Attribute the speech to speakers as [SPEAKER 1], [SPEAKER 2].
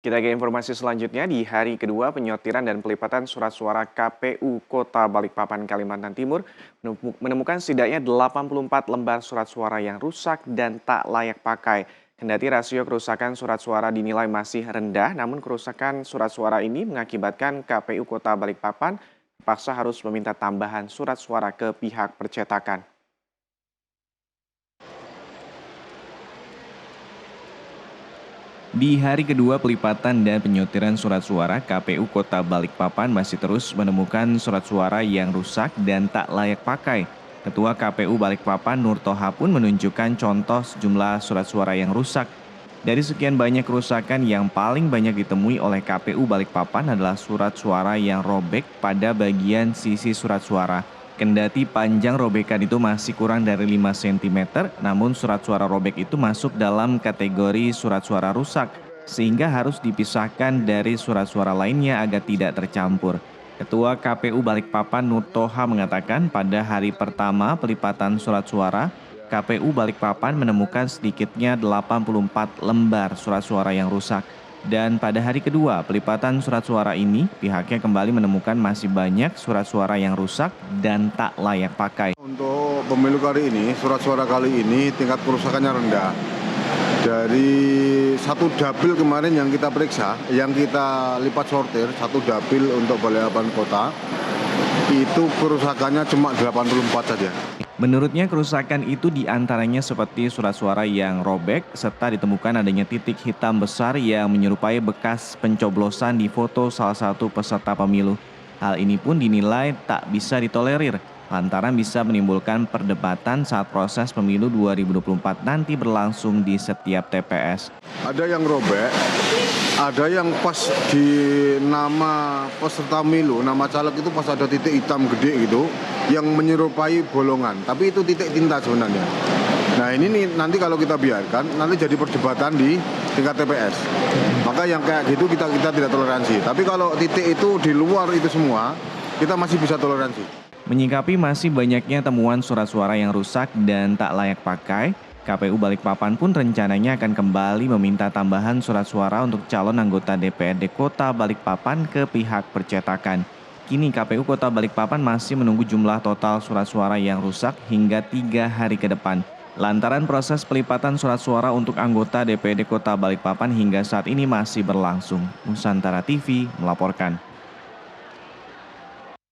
[SPEAKER 1] Kita ke informasi selanjutnya, di hari kedua penyortiran dan pelipatan surat suara KPU Kota Balikpapan, Kalimantan Timur menemukan setidaknya 84 lembar surat suara yang rusak dan tak layak pakai. Kendati rasio kerusakan surat suara dinilai masih rendah, namun kerusakan surat suara ini mengakibatkan KPU Kota Balikpapan terpaksa harus meminta tambahan surat suara ke pihak percetakan.
[SPEAKER 2] Di hari kedua pelipatan dan penyortiran surat suara, KPU Kota Balikpapan masih terus menemukan surat suara yang rusak dan tak layak pakai. Ketua KPU Balikpapan Nur Toha pun menunjukkan contoh sejumlah surat suara yang rusak. Dari sekian banyak kerusakan, yang paling banyak ditemui oleh KPU Balikpapan adalah surat suara yang robek pada bagian sisi surat suara. Kendati panjang robekan itu masih kurang dari 5 cm, namun surat suara robek itu masuk dalam kategori surat suara rusak, sehingga harus dipisahkan dari surat suara lainnya agar tidak tercampur. Ketua KPU Balikpapan Nur Toha mengatakan pada hari pertama pelipatan surat suara, KPU Balikpapan menemukan sedikitnya 84 lembar surat suara yang rusak. Dan pada hari kedua pelipatan surat suara ini, pihaknya kembali menemukan masih banyak surat suara yang rusak dan tak layak pakai.
[SPEAKER 3] Untuk pemilu kali ini, surat suara kali ini tingkat kerusakannya rendah. Dari satu dapil kemarin yang kita periksa, yang kita lipat sortir, satu dapil untuk Balikpapan Kota, itu kerusakannya cuma 84 saja.
[SPEAKER 2] Menurutnya kerusakan itu diantaranya seperti surat suara yang robek, serta ditemukan adanya titik hitam besar yang menyerupai bekas pencoblosan di foto salah satu peserta pemilu. Hal ini pun dinilai tak bisa ditolerir, lantaran bisa menimbulkan perdebatan saat proses pemilu 2024 nanti berlangsung di setiap TPS.
[SPEAKER 3] Ada yang robek, ada yang pas di nama peserta pemilu, nama caleg itu pas ada titik hitam gede gitu, yang menyerupai bolongan, tapi itu titik tinta sebenarnya. Nah ini nih, nanti kalau kita biarkan, nanti jadi perdebatan di tingkat TPS. Maka yang kayak gitu kita tidak toleransi. Tapi kalau titik itu di luar itu semua, kita masih bisa toleransi.
[SPEAKER 2] Menyikapi masih banyaknya temuan surat suara yang rusak dan tak layak pakai, KPU Balikpapan pun rencananya akan kembali meminta tambahan surat suara untuk calon anggota DPRD Kota Balikpapan ke pihak percetakan. Kini KPU Kota Balikpapan masih menunggu jumlah total surat suara yang rusak hingga 3 hari ke depan. Lantaran proses pelipatan surat suara untuk anggota DPRD Kota Balikpapan hingga saat ini masih berlangsung. Nusantara TV melaporkan.